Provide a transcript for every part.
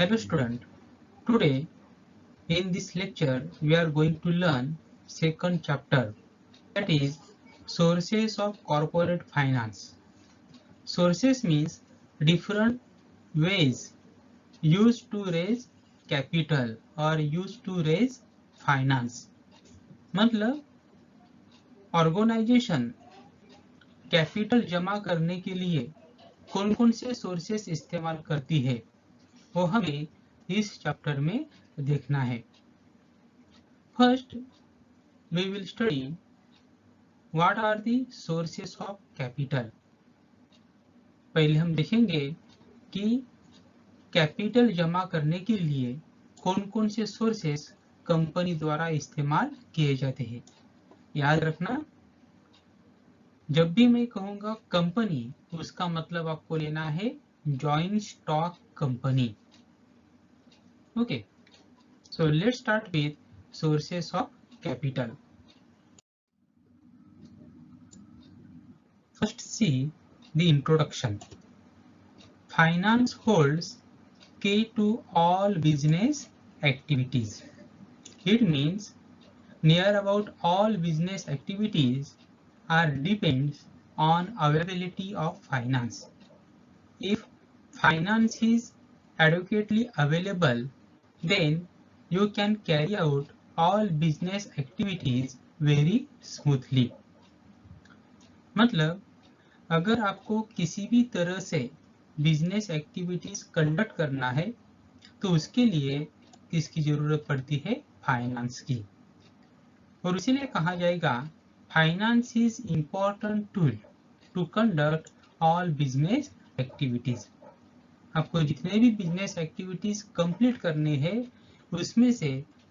Hello student, today in this lecture we are going to learn second chapter, that is sources of corporate finance. Sources means different ways used to raise capital or used to raise finance. मतलब organisation capital जमा करने के लिए कौन कौन से sources इस्तेमाल करती है वो हमें इस चैप्टर में देखना है. First we will study what are the sources of capital. पहले हम देखेंगे कि कैपिटल जमा करने के लिए कौन कौन से सोर्सेस कंपनी द्वारा इस्तेमाल किए जाते हैं. याद रखना, जब भी मैं कहूंगा कंपनी उसका मतलब आपको लेना है joint stock company. Okay, so let's start with sources of capital. First see the introduction. Finance holds key to all business activities. It means near about all business activities are depends on availability of finance. If finance is adequately available, then you can carry out all business activities very smoothly. मतलब अगर आपको किसी भी तरह से business activities conduct करना है तो उसके लिए किसकी जरूरत पड़ती है? फाइनेंस की. और इसीलिए कहा जाएगा finance is important tool to conduct all business activities. आपको जितने भी बिजनेस एक्टिविटीज कंप्लीट करने हैं उसमें से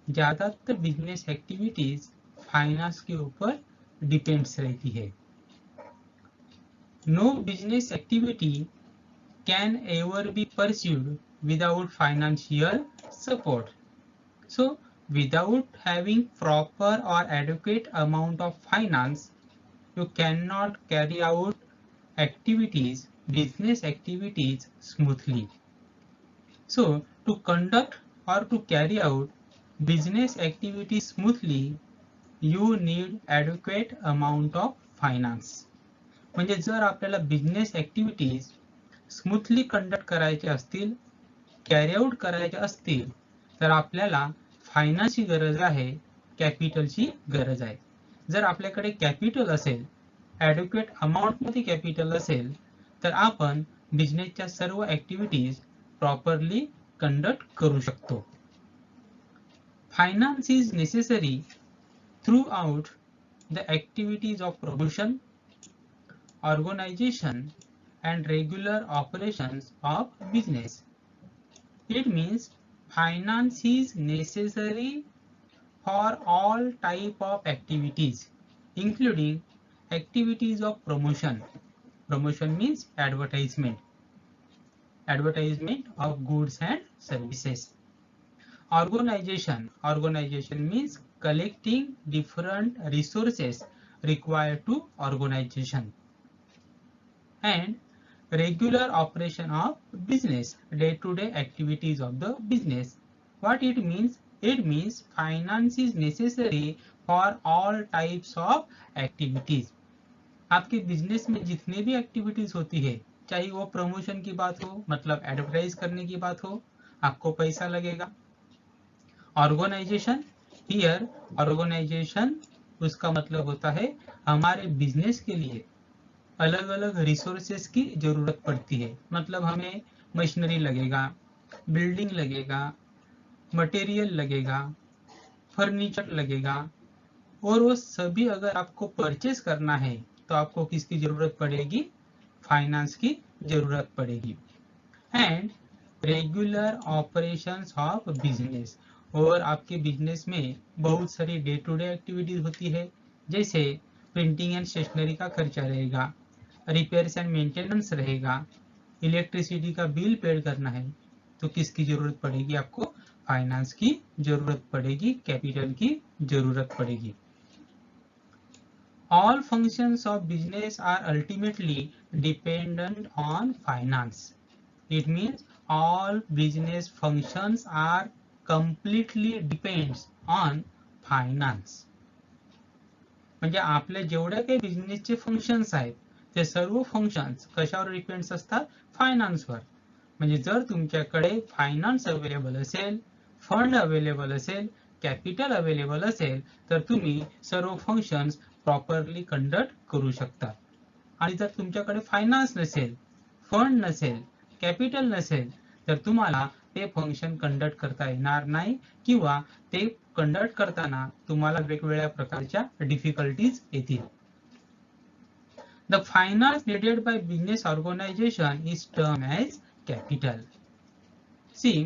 ज्यादातर बिजनेस एक्टिविटीज फाइनेंस के ऊपर डिपेंड्स रहती है. No business activity can ever be pursued without financial support. So, without having proper or adequate amount of finance, you cannot carry out activities, business activities smoothly. So, to conduct or to carry out business activities smoothly, you need adequate amount of finance. म्हणजे जर आपल्याला business activities smoothly conduct करायच्या असतील, carry out करायच्या असतील तर आपल्याला फायनान्सची गरज आहे, कॅपिटलची गरज आहे. जर आपल्याकडे कॅपिटल असेल, ॲड्युकेट अमाउंट मध्ये कॅपिटल असेल तर आपण बिझनेसच्या सर्व ऍक्टिव्हिटीज प्रॉपरली कंडक्ट करू शकतो. Finance is necessary through out the activities of promotion, organization and regular operations of business. It means finance is necessary for all type of activities, including activities of promotion. Promotion means advertisement of goods and services. Organization means collecting different resources required to organization. And regular operation of business, day-to-day activities of the business. What it means? It means finance is necessary for all types of activities. आपके business में जितने भी activities होती है, चाहे वो promotion की बात हो, मतलब एडवर्टाइज करने की बात हो, आपको पैसा लगेगा. ऑर्गेनाइजेशन, हियर ऑर्गेनाइजेशन उसका मतलब होता है हमारे बिजनेस के लिए अलग अलग रिसोर्सेस की जरूरत पड़ती है. मतलब हमें मशीनरी लगेगा, बिल्डिंग लगेगा, मटेरियल लगेगा, फर्नीचर लगेगा, और वो सभी अगर आपको परचेस करना है तो आपको किसकी जरूरत पड़ेगी? फाइनेंस की जरूरत पड़ेगी. And regular operations of business, और आपके बिजनेस में बहुत सारी डे टू डे एक्टिविटीज होती है, जैसे प्रिंटिंग एंड स्टेशनरी का खर्चा रहेगा, रिपेयर्स एंड मेंटेनेंस रहेगा, इलेक्ट्रिसिटी का बिल पेड करना है, तो किसकी जरूरत पड़ेगी? आपको फाइनेंस की जरूरत पड़ेगी, कैपिटल की जरूरत पड़ेगी. All functions of business are ultimately dependent on finance. It means all business functions are completely depends on finance. म्हणजे आपल्या जेवढ्या काही बिझनेसचे फंक्शन्स आहेत ते सर्व फंक्शन्स कशावर डिपेंड्स असतात? फायनान्सवर. म्हणजे जर तुमच्याकडे फायनान्स अवेलेबल असेल, फंड अवेलेबल असेल, कॅपिटल अवेलेबल असेल तर तुम्ही सर्व फंक्शन्स प्रॉपरली कंडक्ट करू शकता. आणि जर तुमच्याकडे फायनान्स नसेल, फंड नसेल, कॅपिटल नसेल तर तुम्हाला ते फंक्शन कंडक्ट करता येणार नाही किंवा ते कंडक्ट करताना तुम्हाला वेगवेगळ्या प्रकारच्या डिफिकल्टीज येतील. The finance needed by business organization is termed as capital. See,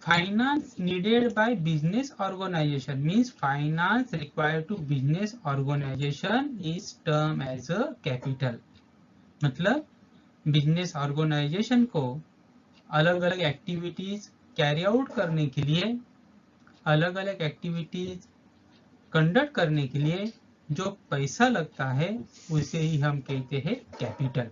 finance needed by business organization means finance required to business organization is termed as a capital. मतलब बिजनेस ऑर्गेनाइजेशन को अलग अलग activities carry out करने के लिए, अलग अलग activities conduct करने के लिए जो पैसा लगता है उसे ही हम कहते हैं capital.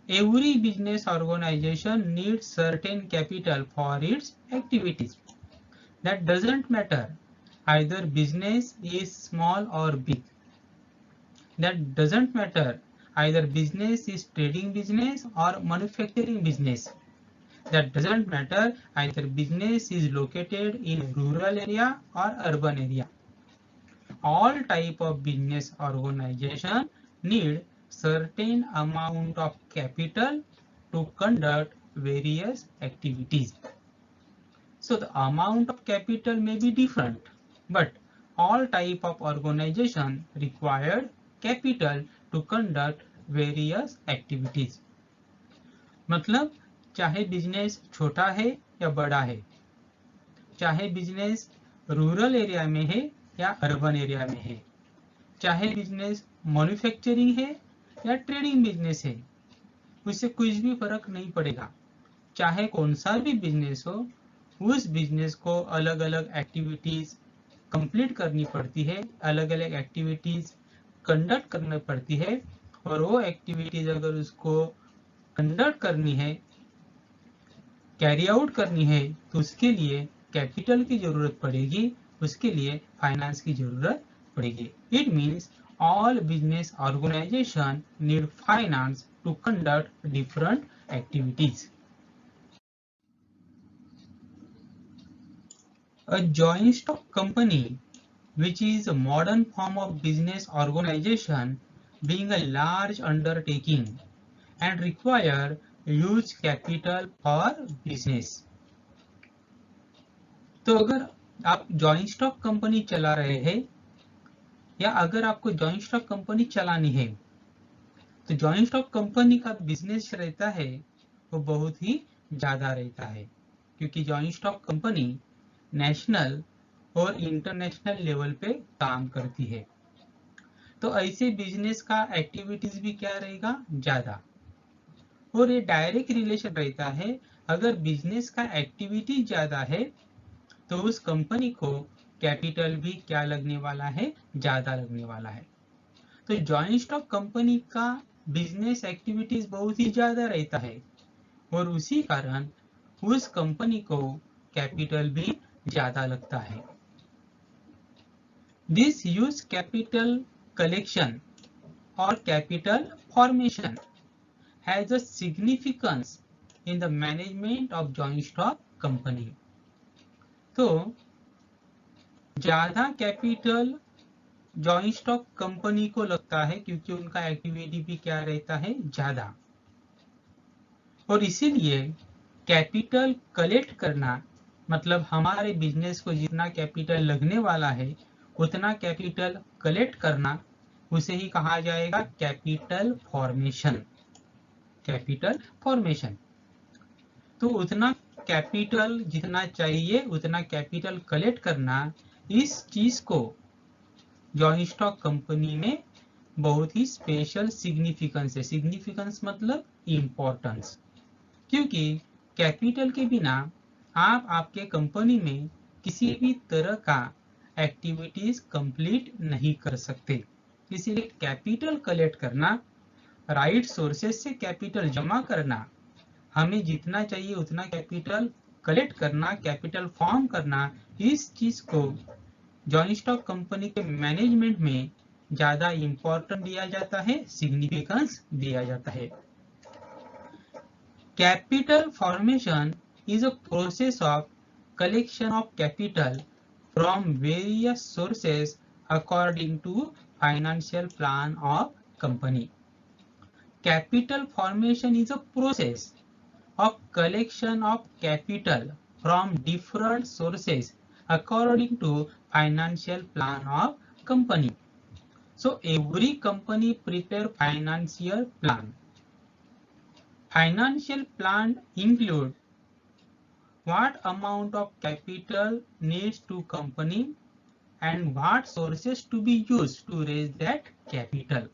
Every business organization needs certain capital for its activities. That doesn't matter either business is small or big. That doesn't matter either business is trading business or manufacturing business. That doesn't matter either business is located in rural area or urban area. All type of business organization need certain amount of capital to conduct various activities. So the amount of capital may be different, but all type of organization required capital to conduct various activities. मतलब चाहे business छोटा है या बड़ा है, चाहे business rural area में है या अर्बन एरिया में है, चाहे बिजनेस मैन्युफैक्चरिंग है या ट्रेडिंग बिजनेस है, उससे कुछ भी फर्क नहीं पड़ेगा. चाहे कौन सा भी बिजनेस हो, उस बिजनेस को अलग अलग एक्टिविटीज कंप्लीट करनी पड़ती है, अलग अलग एक्टिविटीज कंडक्ट करनी पड़ती है. और वो एक्टिविटीज अगर उसको कंडक्ट करनी है, कैरी आउट करनी है, तो उसके लिए कैपिटल की जरूरत पड़ेगी, उसके लिए फाइनेंस की जरूरत पड़ेगी. It means all business organisation need finance to conduct different activities. A joint stock company, which is a modern form of business organization, being a large undertaking and require huge capital for business. तो अगर आप joint stock company चला रहे हैं या अगर आपको joint stock company चलानी है तो जॉइंट स्टॉक कंपनी का बिजनेस रहता है वो बहुत ही ज्यादा रहता है, क्योंकि जॉइंट स्टॉक कंपनी नेशनल और इंटरनेशनल लेवल पे काम करती है. तो ऐसे बिजनेस का एक्टिविटीज भी क्या रहेगा? ज्यादा. और ये डायरेक्ट रिलेशन रहता है, अगर बिजनेस का एक्टिविटी ज्यादा है तो उस कंपनी को कैपिटल भी क्या लगने वाला है? ज्यादा लगने वाला है. तो जॉइंट स्टॉक कंपनी का बिजनेस एक्टिविटीज बहुत ही ज्यादा रहता है और उसी कारण उस कंपनी को कैपिटल भी ज्यादा लगता है. दिस यूज कैपिटल कलेक्शन और capital formation has a significance in the management of joint stock company. तो ज्यादा कैपिटल जॉइंट स्टॉक कंपनी को लगता है क्योंकि उनका एक्टिविटी भी क्या रहता है? ज्यादा. और इसीलिए कैपिटल कलेक्ट करना, मतलब हमारे बिजनेस को जितना कैपिटल लगने वाला है उतना कैपिटल कलेक्ट करना, उसे ही कहा जाएगा कैपिटल फॉर्मेशन. Capital formation. तो उतना कैपिटल जितना चाहिए उतना कैपिटल कलेक्ट करना, इस चीज को जॉइंट स्टॉक कंपनी में बहुत ही स्पेशल सिग्निफिकेंस है. सिग्निफिकेंस मतलब इंपॉर्टेंस, क्योंकि कैपिटल के बिना आप आपके कंपनी में किसी भी तरह का एक्टिविटीज कंप्लीट नहीं कर सकते. इसीलिए कैपिटल कलेक्ट करना राइट सोर्सेस से कैपिटल जमा करना, हमें जितना चाहिए उतना कैपिटल कलेक्ट करना, कैपिटल फॉर्म करना, इस चीज को जॉइंट स्टॉक कंपनी के मैनेजमेंट में ज्यादा इंपॉर्टेंट दिया जाता है, सिग्निफिकेंस दिया जाता है। Capital formation is a process of collection of capital from various sources according to financial plan of company. Capital formation is a process of collection of capital from different sources according to financial plan of company. So every company prepare financial plan. Financial plan include what amount of capital needs to company and what sources to be used to raise that capital.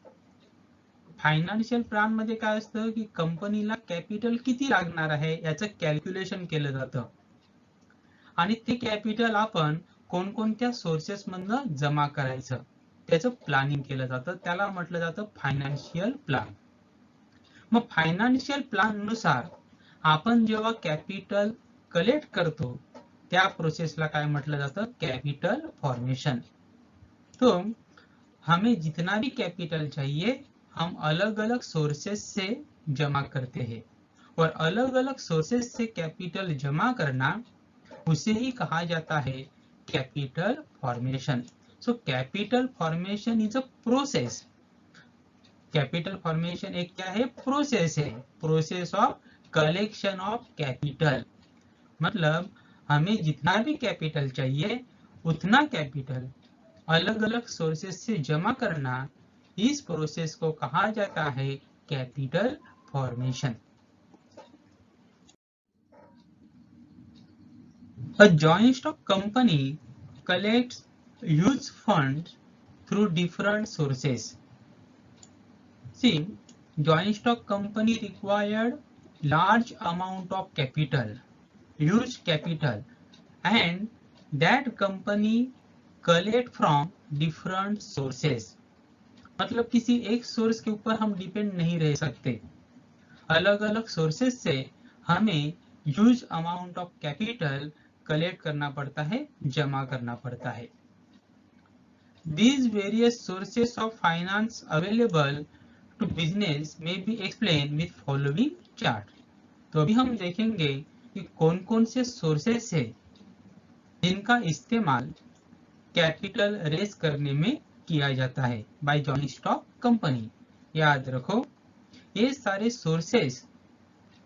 Financial plan मध्ये काय असतं की कंपनीला capital किती लागणार आहे याचं calculation केलं जातं आणि ते कॅपिटल आपण कोणकोणत्या सोर्सेस मधनं जमा करायचं त्याचं प्लॅनिंग केलं जातं, त्याला म्हटलं जातं फायनान्शियल प्लॅन. मग फायनान्शियल प्लॅन नुसार आपण जेव्हा कॅपिटल कलेक्ट करतो त्या प्रोसेसला काय म्हटलं जातं, कैपिटल फॉर्मेशन. तो हमें जितना भी कैपिटल चाहिए हम अलग अलग सोर्सेस से जमा करते हैं और अलग अलग सोर्सेस से कैपिटल जमा करना उसे ही कहा जाता है capital formation. So capital formation is a process. Capital formation एक क्या है, प्रोसेस है, process of collection of capital. मतलब हमें जितना भी कैपिटल चाहिए उतना कैपिटल अलग अलग सोर्सेस से जमा करना, इस प्रोसेस को कहा जाता है capital formation. A joint stock company collects huge funds through different sources. See, joint stock company required large amount of capital, huge capital, and that company collect from different sources. मतलब किसी एक source के ऊपर हम depend नहीं रह सकते, अलग अलग सोर्सेस से हमें huge amount of capital collect करना पड़ता है, जमा करना पड़ता है. These various sources of finance available to business may be explained with following chart. तो अभी हम देखेंगे कि कौन कौन से सोर्सेस है जिनका इस्तेमाल कैपिटल रेस करने में किया जाता है बाय जॉइंट स्टॉक कंपनी. याद रखो ये सारे सोर्सेस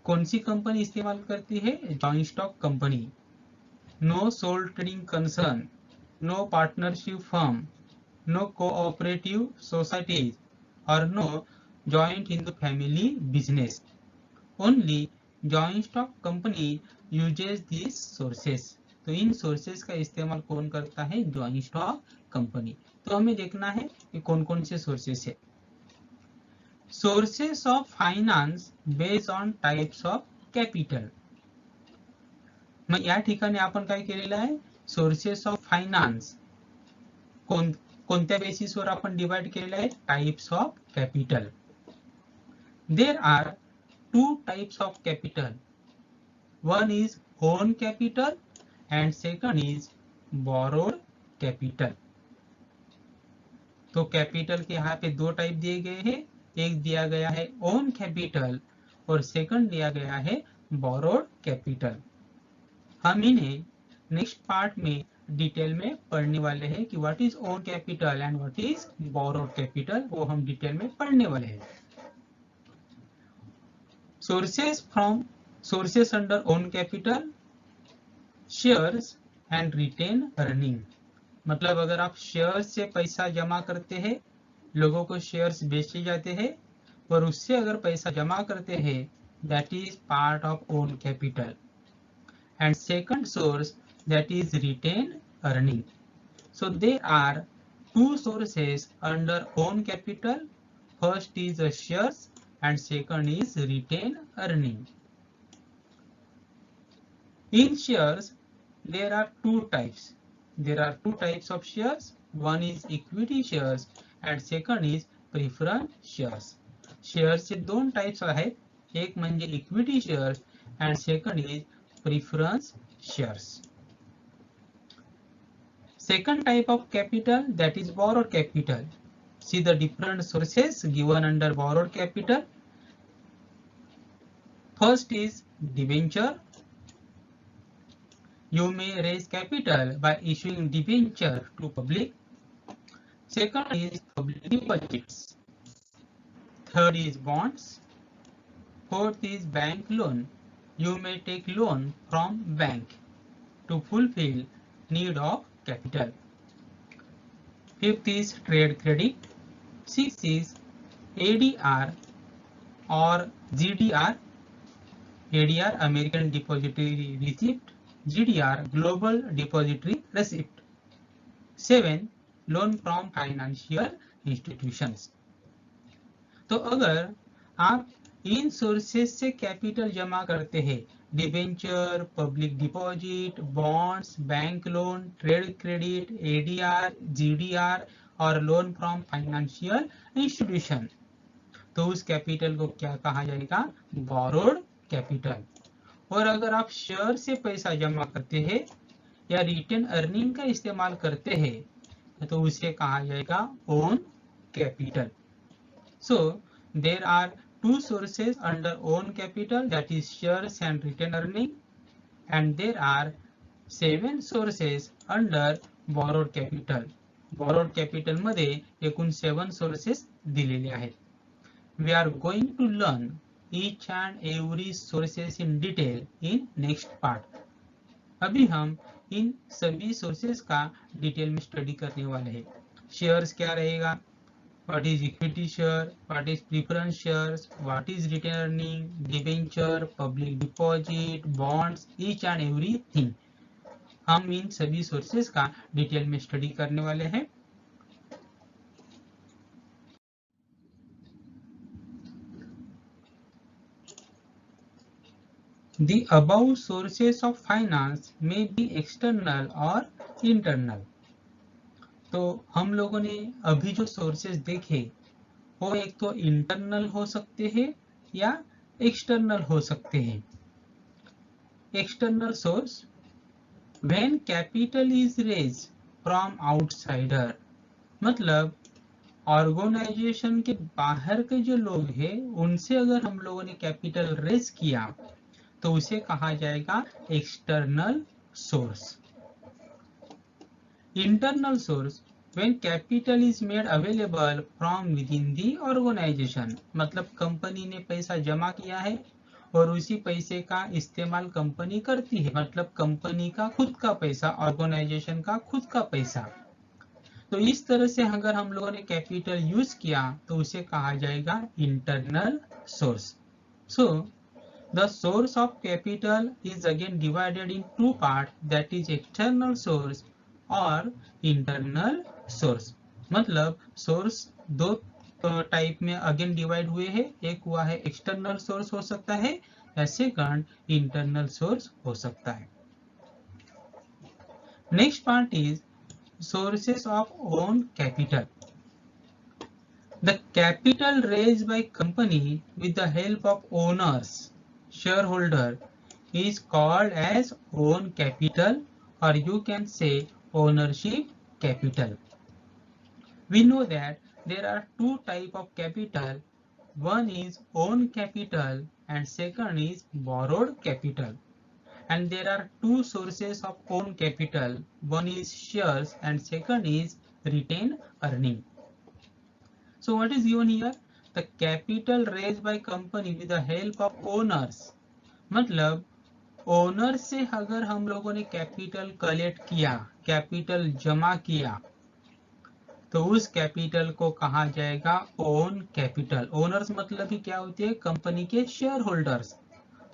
कौन सी कंपनी इस्तेमाल करती है, joint stock company. No sole trading concern, no partnership firm, no cooperative societies और no joint Hindu family business. Only joint stock company uses this sources. तो इन सोर्सेस का इस्तेमाल कौन करता है, जॉइंट स्टॉक कंपनी. तो हमें देखना है कि कौन कौन से सोर्सेस है. Sources of finance based on types of capital. मग या ठिकाणी आपण काय केलेलं आहे, सोर्सेस ऑफ फायनान्स कोणत्या बेसिसवर आपण डिवाइड केलेलं आहे, types of capital. There are two types of capital. One is own capital and second is borrowed capital. तो कैपिटल के यहाँ पे दो टाइप दिए गए हैं, एक दिया गया है ओन कैपिटल और सेकंड दिया गया है बोरोड कैपिटल. हम इन्हें नेक्स्ट पार्ट में डिटेल में पढ़ने वाले हैं कि what is own capital and what is borrowed capital, वो हम डिटेल में पढ़ने वाले हैं. Sources under own capital, shares and retained earning. मतलब अगर आप शेयर्स से पैसा जमा करते हैं, लोगों को शेयर्स बेचे जाते हैं और उससे अगर पैसा जमा करते हैं, that is part of own capital. And second source that is retained earning. So there are two sources under own capital. First is shares and second is retained earning. In shares, there are two types. There are two types of shares. One is equity shares and second is preference shares. शेअर्सचे दोन types आहेत, एक म्हणजे equity shares and second is preference shares. Second type of capital, that is borrowed capital. See the different sources given under borrowed capital. First is debenture. You may raise capital by issuing debenture to public. Second is public deposits. Third is bonds. Fourth is bank loan. You may take loan from bank to fulfill need of capital. Fifth is trade credit. Sixth is ADR or GDR. ADR American Depository Receipt, GDR Global Depository Receipt. 7 loan from financial institutions. तो अगर आप इन sources से capital जमा करते हैं, debenture, public deposit, bonds, bank loan, trade credit, ADR, GDR और loan from financial institution, तो उस कैपिटल को क्या कहा जाएगा? Borrowed capital. और अगर आप शेयर से पैसा जमा करते हैं या रिटेन अर्निंग का इस्तेमाल करते हैं तो उसे कहा जाएगा own capital. So there are two sources under own capital, that is shares and retained earning, and there are 7 sources under borrowed capital. borrowed capital मध्ये एकूण 7 sources दिलेले आहेत. We are going to learn each and every sources in detail in next part. अभी हम इन सभी sources का detail में study करने वाले हैं. शेयर्स क्या रहेगा, what is equity share, what is preference shares, what is retained earning, debenture, public deposit, bonds, each and everything. हम इन सभी सोर्सेस का डिटेल में स्टडी करने वाले हैं. The above sources of finance may be external or internal. तो हम लोगों ने अभी जो सोर्सेस देखे वो एक तो इंटरनल हो सकते हैं या एक्सटर्नल हो सकते हैं. External source, when capital is raise from outsider, मतलब ऑर्गेनाइजेशन के बाहर के जो लोग हैं उनसे अगर हम लोगों ने कैपिटल रेज किया तो उसे कहा जाएगा external source. Internal source, when capital is made available from within the organization, मतलब कंपनी ने पैसा जमा किया है और उसी पैसे का इस्तेमाल कंपनी करती है, मतलब कंपनी का खुद का पैसा, ऑर्गेनाइजेशन का खुद का पैसा. तो इस तरह से अगर हम लोगों ने कैपिटल यूज किया तो उसे कहा जाएगा internal source. So the source of capital is again divided in two parts, that is external source और इंटरनल सोर्स. मतलब सोर्स दो टाइप में अगेन डिवाइड हुए हैं, एक हुआ है एक्सटर्नल सोर्स हो सकता है या सेकंड इंटरनल सोर्स हो सकता है. Next part is sources of own capital. The capital raised by company with the help of owners, shareholder, is called as own capital, or you can say ownership capital. We know that there are two types of capital. One is own capital and second is borrowed capital. And there are two sources of own capital. One is shares and second is retained earning. So what is given here? The capital raised by company with the help of owners. मतलब owner से अगर हम लोगों ने capital collect किया, capital जमा किया, तो उस कैपिटल को कहा जाएगा ओन कैपिटल. ओनर्स मतलब ही क्या होते हैं? कंपनी के shareholders.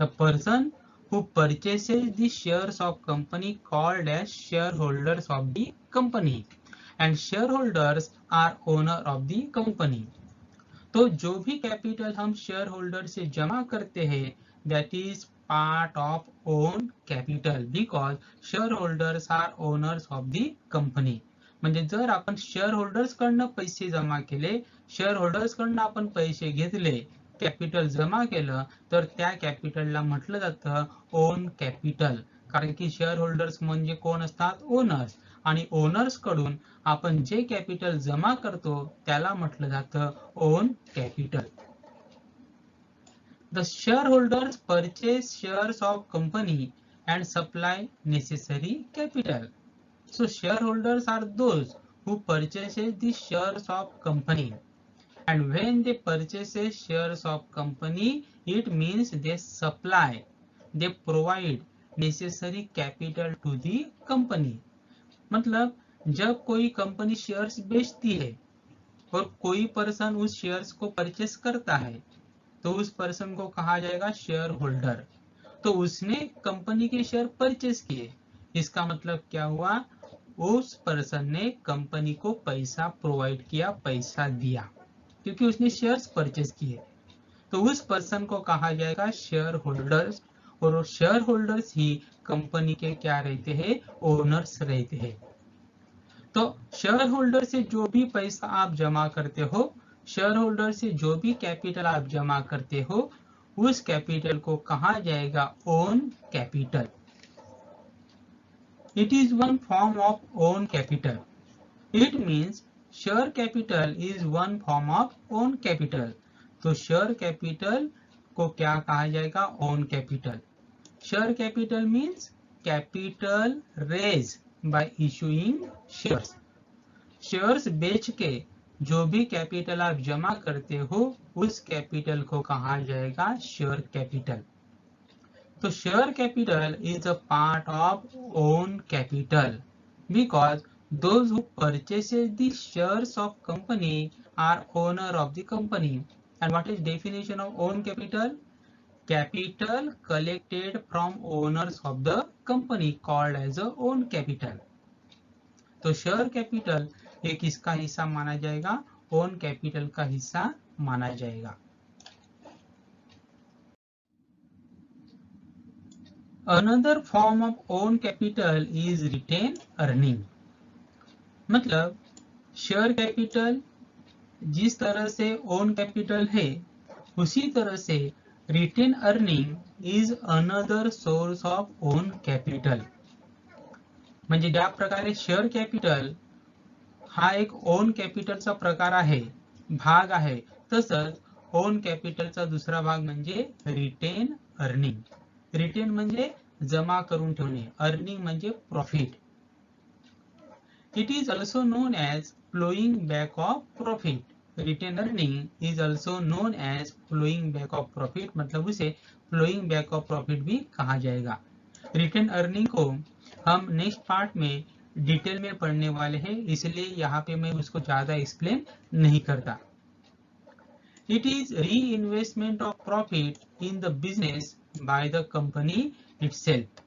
The person who purchases the shares of company called as shareholders of the company, and shareholders are owner of the company. तो जो भी कैपिटल हम शेयर होल्डर से जमा करते हैं that is part of own capital because shareholders are owners of the company. म्हणजे जर आपण शेअर होल्डर्स कडनं पैसे जमा केले, शेअर होल्डर्स कडनं आपण पैसे घेतले, कॅपिटल जमा केलं, तर त्या कॅपिटलला म्हटलं जातं ओन कॅपिटल. कारण की शेअर होल्डर्स म्हणजे कोण असतात? ओनर्स. आणि ओनर्स कडून आपण जे कॅपिटल जमा करतो त्याला म्हटलं जातं own capital. The shareholders purchase shares of company and supply necessary capital. So shareholders are those who purchases the shares of company. And when they purchase shares of company, it means they supply, they provide necessary capital to the company. मतलब जब कोई company shares बेचती है और कोई person उस shares को purchase करता है, तो उस पर्सन को कहा जाएगा शेयर होल्डर। तो उसने कंपनी के शेयर परचेस किए, इसका मतलब क्या हुआ? उस पर्सन ने कंपनी को पैसा प्रोवाइड किया, पैसा दिया, क्योंकि उसने शेयर्स परचेस किए। तो उस पर्सन को कहा जाएगा शेयर होल्डर्स, और शेयर होल्डर्स ही कंपनी के क्या रहते हैं? ओनर्स रहते हैं। तो शेयर होल्डर से जो भी पैसा आप जमा करते हो, शेयर होल्डर से जो भी कैपिटल आप जमा करते हो, उस कैपिटल को कहा जाएगा own capital. It is one form of own capital. It means share capital is one form of own capital. तो शेयर कैपिटल को क्या कहा जाएगा? Own capital. Share capital means capital raise by issuing shares. Shares बेच के जो भी capital आप जमा करते हो, उस कैपिटल को कहा जाएगा शेयर कैपिटल। तो share capital is a part of own capital because those who purchases the shares of company are owner of the company. And what is definition of own capital? Capital collected from owners of the company called as a own capital. तो share capital एक इसका हिस्सा माना जाएगा, own capital का हिस्सा माना जाएगा। Another form of own capital is retained earning. मतलब शेयर कैपिटल जिस तरह से ओन कैपिटल है, उसी तरह से retained earning is another source of own capital. म्हणजे ज्या प्रकारे शेअर कॅपिटल हा एक ओन कॅपिटलचा प्रकार आहे, भाग आहे, तसंच ओन कॅपिटलचा दुसरा भाग म्हणजे रिटेन अर्निंग। रिटेन म्हणजे जमा करून ठेवणे, अर्निंग म्हणजे profit. It is also known as flowing back of profit. Retained earning is also known as flowing back of profit, मतलब उसे फ्लोइंग बैक ऑफ प्रॉफिट भी कहा जाएगा। रिटेन अर्निंग को हम नेक्स्ट पार्ट में डिटेल में पढ़ने वाले हैं, इसलिए यहाँ पे मैं उसको ज्यादा एक्सप्लेन नहीं करता। It is reinvestment of profit in the business by the company itself.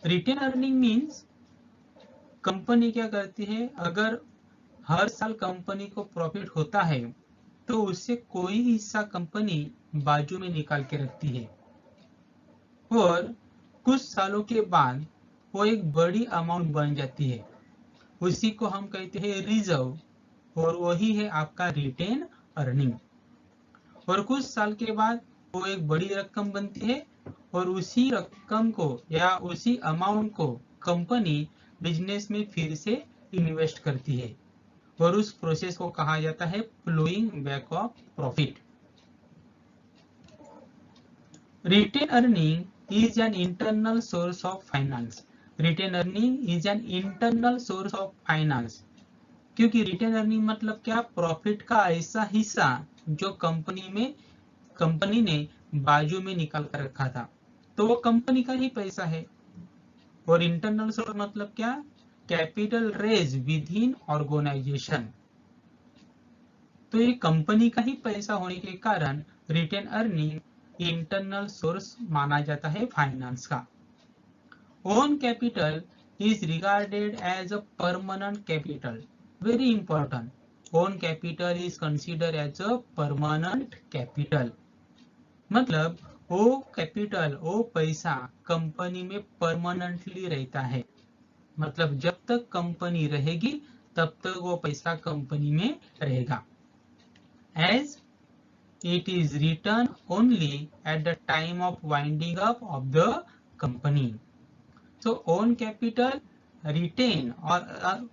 Retained earning means company क्या करती है, अगर हर साल कंपनी को प्रॉफिट होता है तो उससे कोई हिस्सा कंपनी बाजू में निकाल के रखती है, और कुछ सालों के बाद वो एक बड़ी अमाउंट बन जाती है, उसी को हम कहते हैं रिजर्व, और वही है आपका रिटेन अर्निंग। और कुछ साल के बाद वो एक बड़ी रकम बनती है, और उसी रकम को या उसी अमाउंट को कंपनी बिजनेस में फिर से इन्वेस्ट करती है, और उस प्रोसेस को कहा जाता है flowing back of profit. Retained earning is an internal source of finance. Retained earning is an internal source of finance, क्योंकि रिटेन अर्निंग मतलब क्या? प्रॉफिट का ऐसा हिस्सा जो कंपनी ने बाजू में निकाल कर रखा था, तो वो कंपनी का ही पैसा है। और इंटरनल सोर्स मतलब क्या? Capital raise within organisation. तो ये कंपनी का ही पैसा होने के कारण रिटेन अर्निंग इंटरनल सोर्स माना जाता है फाइनेंस का। Own capital is regarded as a permanent capital. Very important. Own capital is considered as a permanent capital. मतलब वो कैपिटल, वो पैसा कंपनी में परमानेंटली रहता है, मतलब जब तक कंपनी रहेगी तब तक वो पैसा कंपनी में रहेगा। As it is returned only at the time of winding up of the company. So own capital retain or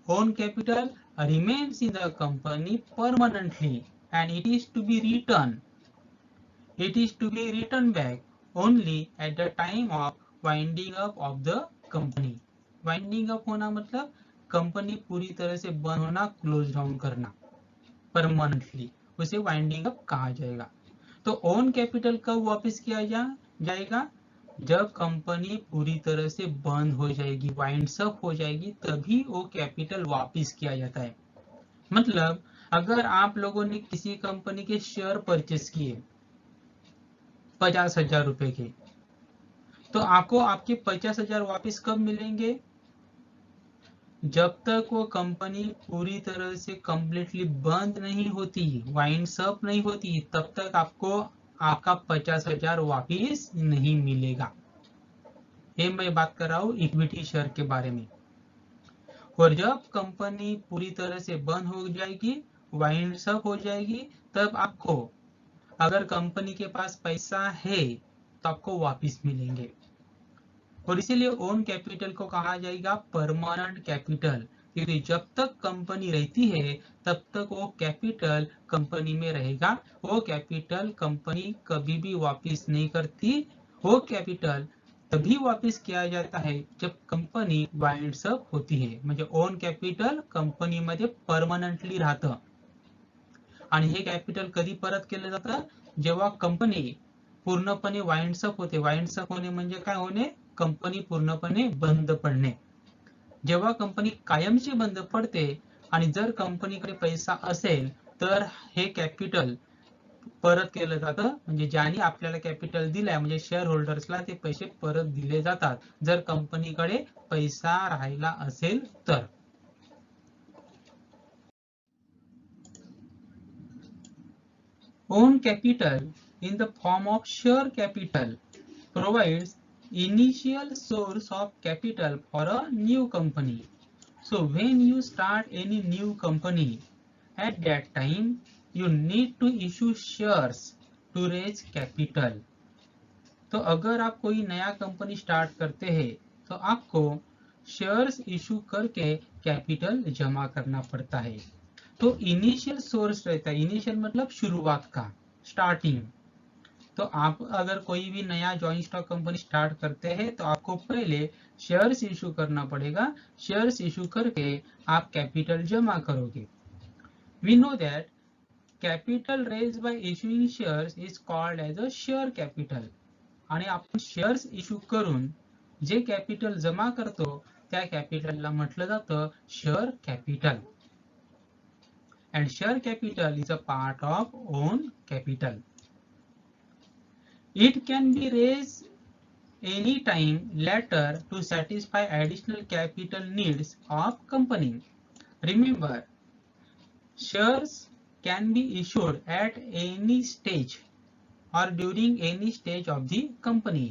own capital remains in the company permanently and it is to be returned. It is to be returned back only at the time of winding up of the company. Winding up होना मतलब company पूरी तरह से बंद होना, close down करना permanently, उसे winding up कहा जाएगा। तो ओन कैपिटल कब वापस किया जाएगा? जब कंपनी पूरी तरह से बंद हो जाएगी, वाइंड्स अप हो जाएगी, तभी वो कैपिटल वापस किया जाता है। मतलब अगर आप लोगों ने किसी कंपनी के शेयर परचेस किए 50,000 रुपए के, तो आपको आपके 50,000 वापस कब मिलेंगे? जब तक वो कंपनी पूरी तरह से कंप्लीटली बंद नहीं होती, वाइंड्स अप नहीं होती, तब तक आपको आपका 50,000 वापिस नहीं मिलेगा। ये मैं बात कर रहा हूँ इक्विटी शेयर के बारे में। और जब कंपनी पूरी तरह से बंद हो जाएगी, वाइंड्स अप हो जाएगी, तब आपको अगर कंपनी के पास पैसा है तो आपको वापिस मिलेंगे। और इसीलिए ओन कैपिटल को कहा जाएगा परमानेंट कैपिटल, क्योंकि जब तक कंपनी रहती है तब तक वो कैपिटल कंपनी में रहेगा। वो कैपिटल कंपनी कभी भी वापस नहीं करती। वो कैपिटल तभी वापस किया जाता है जब कंपनी वाइंड्स अप होती है। म्हणजे ओन कैपिटल कंपनीमध्ये परमनंटली राहतं आणि हे कॅपिटल कधी परत केलं जातं? जेव्हा कंपनी पूर्णपणे वाइंड्स अप होते। वाइंड्स अप होणे म्हणजे काय होणे? कंपनी पूर्णपणे बंद पडणे। जेव्हा कंपनी कायमची बंद पडते आणि जर कंपनीकडे पैसा असेल तर हे कॅपिटल परत केलं जातं, म्हणजे ज्यांनी आपल्याला कॅपिटल दिलाय म्हणजे शेअर होल्डर्सला ते पैसे परत दिले जातात, जर कंपनीकडे पैसा राहिला असेल तर। Own capital in the form of share capital provides initial source of capital for a new company. So when you start any new company, at that time you need to issue shares to raise capital. तो अगर आप कोई नया company start करते हैं तो आपको shares issue करके कैपिटल जमा करना पड़ता है। तो इनिशियल सोर्स रहता है, इनिशियल मतलब शुरुआत का, स्टार्टिंग। तो आप अगर कोई भी नया जॉइंट स्टॉक कंपनी स्टार्ट करते हैं तो आपको पहले शेयर्स इशू करना पड़ेगा। शेयर्स इशू करके आप कैपिटल जमा करोगे। We know that capital raise by issuing shares is called as a share capital. आणि आपण शेयर्स इशू करून जे कॅपिटल जमा करतो त्या कॅपिटलला म्हटलं जातं share capital. And share capital is a part of own capital. It can be raised any time later to satisfy additional capital needs of company. Remember, shares can be issued at any stage or during any stage of the company.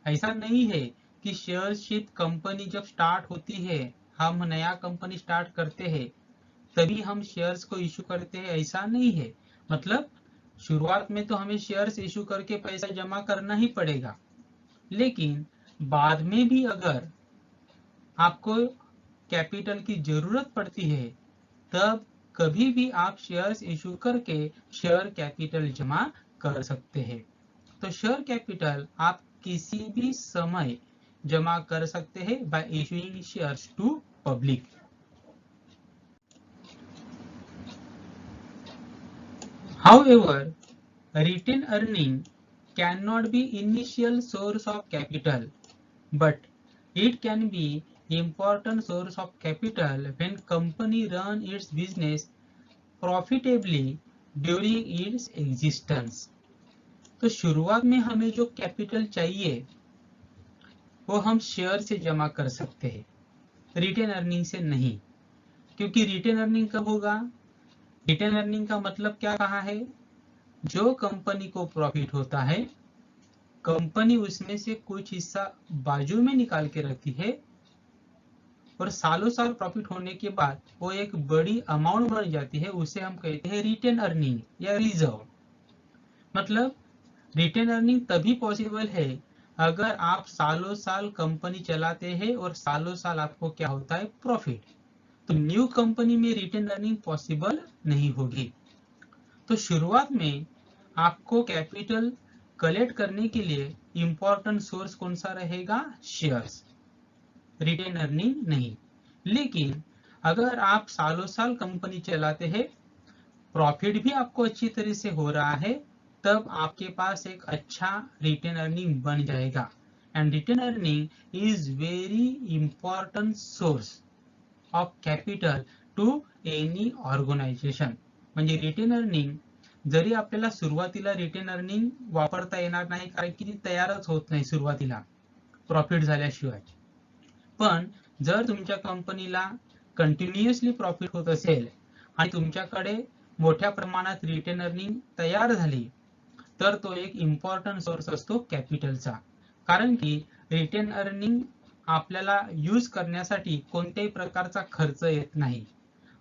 ऐसा नहीं है कि शेयरशिप company जब start होती है, हम नया company start करते हैं तभी हम शेयर्स को इशू करते हैं, ऐसा नहीं है। मतलब शुरुआत में तो हमें शेयर्स इशू करके पैसा जमा करना ही पड़ेगा, लेकिन बाद में भी अगर आपको कैपिटल की जरूरत पड़ती है तब कभी भी आप शेयर्स इशू करके शेयर कैपिटल जमा कर सकते हैं। तो शेयर कैपिटल आप किसी भी समय जमा कर सकते हैं by issuing shares to public. However, retained earning cannot be initial source of capital, but it can be important source of capital when company run its business profitably during its existence. तो शुरुआत में हमें जो capital चाहिए वो हम share से जमा कर सकते हैं, रिटेन अर्निंग से नहीं। क्योंकि रिटेन अर्निंग कब होगा? रिटेन अर्निंग का मतलब क्या कहा है? जो कंपनी को प्रॉफिट होता है कंपनी उसमें से कुछ हिस्सा बाजू में निकाल के रखती है और सालों साल प्रॉफिट होने के बाद वो एक बड़ी अमाउंट बन जाती है, उसे हम कहते हैं रिटेन अर्निंग या रिजर्व। मतलब रिटेन अर्निंग तभी पॉसिबल है अगर आप सालों साल कंपनी चलाते हैं और सालों साल आपको क्या होता है, प्रॉफिट। तो न्यू कंपनी में रिटेन अर्निंग पॉसिबल नहीं होगी। तो शुरुआत में आपको कैपिटल कलेक्ट करने के लिए इंपॉर्टेंट सोर्स कौन सा रहेगा, शेयर्स, रिटेन अर्निंग नहीं। लेकिन अगर आप सालों साल कंपनी चलाते हैं, प्रॉफिट भी आपको अच्छी तरह से हो रहा है, तब आपके पास एक अच्छा रिटेन अर्निंग बन जाएगा। And retained earning is very important source of capital to any organisation. म्हणजे रिटेन अर्निंग जरी आपल्याला सुरुवातीला रिटेन अर्निंग वापरता येणार नाही, कारण की ती तयारच होत नाही सुरुवातीला प्रॉफिट झाल्याशिवाय, पण जर तुमच्या कंपनीला कंटिन्युअसली प्रॉफिट होत असेल आणि तुमच्याकडे मोठ्या प्रमाणात रिटेन अर्निंग तयार झाली, तर तो एक इम्पॉर्टंट सोर्स असतो कॅपिटलचा। कारण की रिटेन अर्निंग आपल्याला यूज करण्यासाठी कोणत्याही प्रकारचा खर्च येत नाही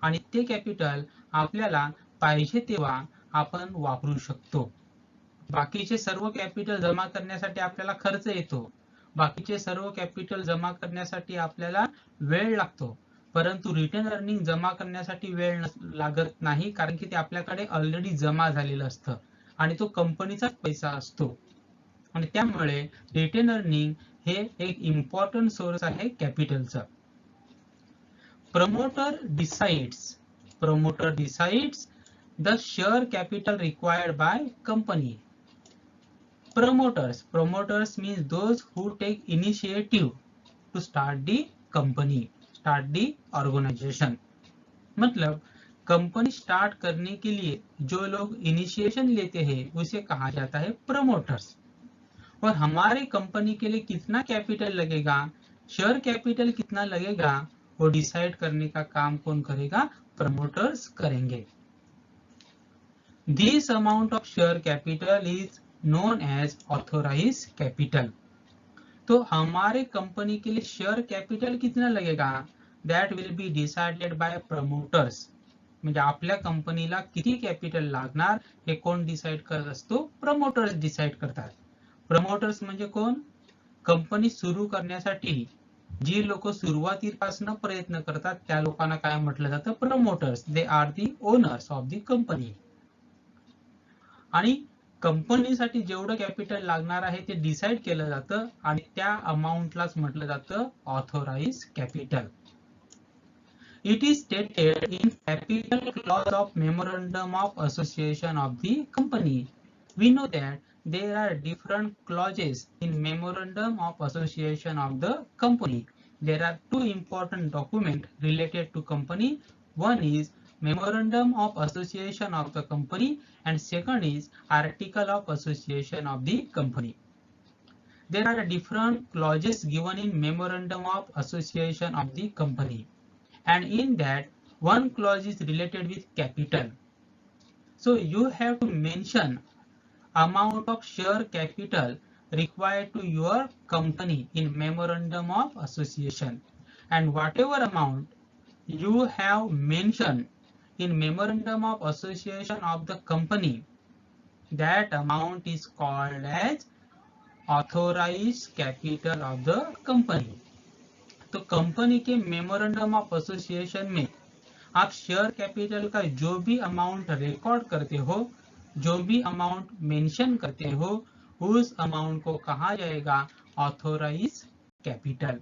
आणि ते कॅपिटल आपल्याला पाहिजे तेव्हा आपण वापरू शकतो। बाकीचे सर्व कॅपिटल जमा करण्यासाठी आपल्याला खर्च येतो, बाकीचे सर्व कॅपिटल जमा करण्यासाठी आपल्याला वेळ लागतो, परंतु रिटेन अर्निंग जमा करण्यासाठी वेळ लागत नाही, कारण की ते आपल्याकडे ऑलरेडी जमा झालेलं असतं आणि तो कंपनीचाच पैसा असतो। आणि त्यामुळे रिटेन अर्निंग हे एक इम्पॉर्टंट सोर्स आहे कॅपिटलचा। Promoter decides the share capital required by company. Promoters means those who take initiative to start the company, start the organization। मतलब कंपनी स्टार्ट करने के लिए जो लोग इनिशिएशन लेते हैं उसे कहा जाता है प्रमोटर्स। और हमारे कंपनी के लिए कितना कैपिटल लगेगा, शेयर कैपिटल कितना लगेगा, वो डिसाइड करने का काम कौन करेगा, प्रमोटर्स करेंगे। This amount of share capital is known as authorise capital. तो हमारे कंपनी के लिए शेयर कैपिटल कितना लगेगा, that will be decided by promoters. म्हणजे आपल्या कंपनीला किती कॅपिटल लागणार हे कोण डिसाइड करत असतो, प्रमोटर्स डिसाइड करतात। प्रमोटर्स म्हणजे कोण, कंपनी सुरू करण्यासाठी जी लोक सुरुवातीपासून प्रयत्न करतात त्या लोकांना काय म्हटलं जातं, promoters. They are the owners of the company. आणि कंपनीसाठी जेवढं कॅपिटल लागणार आहे ते डिसाइड केलं जातं आणि त्या अमाउंटलाच म्हटलं जातं authorise capital. It is stated in capital clause of memorandum of association of the company. We know that there are different clauses in memorandum of association of the company. There are two important documents related to company. One is memorandum of association of the company and second is article of association of the company. There are different clauses given in memorandum of association of the company, and in that one clause is related with capital. So you have to mention amount of share capital required to your company in memorandum of association, and whatever amount you have mentioned in memorandum of association of the company, that amount is called as authorized capital of the company। तो company के memorandum of association में आप share capital का जो भी amount record करते हो, जो भी अमाउंट मेंशन करते हो, उस अमाउंट को कहा जाएगा ऑथोराइज कैपिटल।